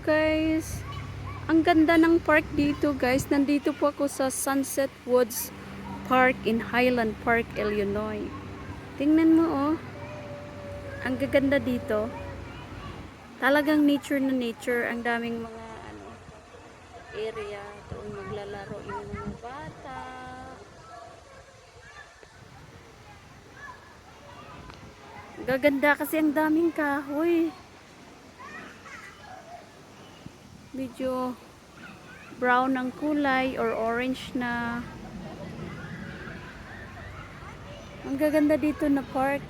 guys. Ang ganda ng park dito guys. Nandito po ako sa Sunset Woods Park in Highland Park, Illinois. Tingnan mo oh. Ang gaganda dito. Talagang nature na nature. Ang daming mga area. Doon maglalaro yung mga bata. Gaganda kasi ang daming kahoy. Medyo brown ang kulay or orange na. Ang gaganda dito na park.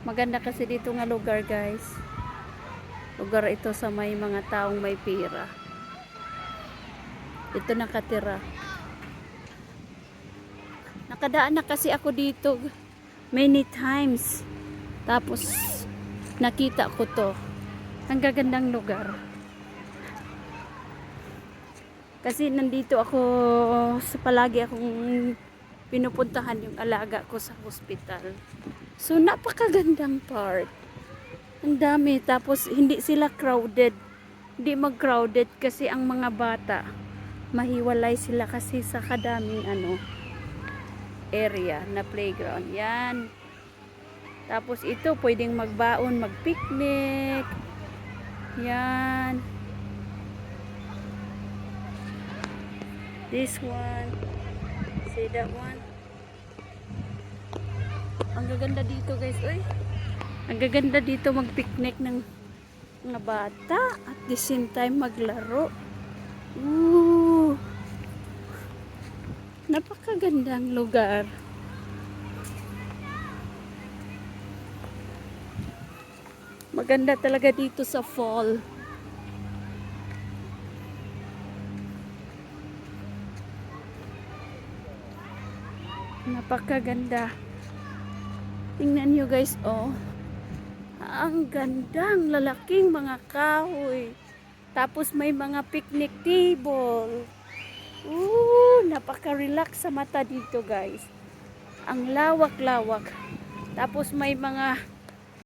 Maganda kasi dito nga lugar guys. Lugar ito sa may mga taong may pera. Ito nakatira. Nakadaan na kasi ako dito many times. Tapos nakita ko to. Ang gagandang lugar. Kasi nandito ako sa palagi akong pinupuntahan yung alaga ko sa hospital. So napakagandang park. Ang dami. Tapos hindi sila crowded. Hindi mag-crowded kasi ang mga bata mahiwalay sila kasi sa kadaming area na playground. Yan. Tapos ito pwedeng magbaon, mag-picnic. Yan. This one. See that one? Ang gaganda dito guys. Uy. Ang gaganda dito mag-picnic ng mga bata. At the same time maglaro. Ooh. Napakagandang lugar. Maganda talaga dito sa fall. Napakaganda. Tingnan nyo guys, oh. Ang gandang lalaking mga kahoy. Tapos may mga picnic table. Napaka-relax sa mata dito guys. Ang lawak-lawak. Tapos may mga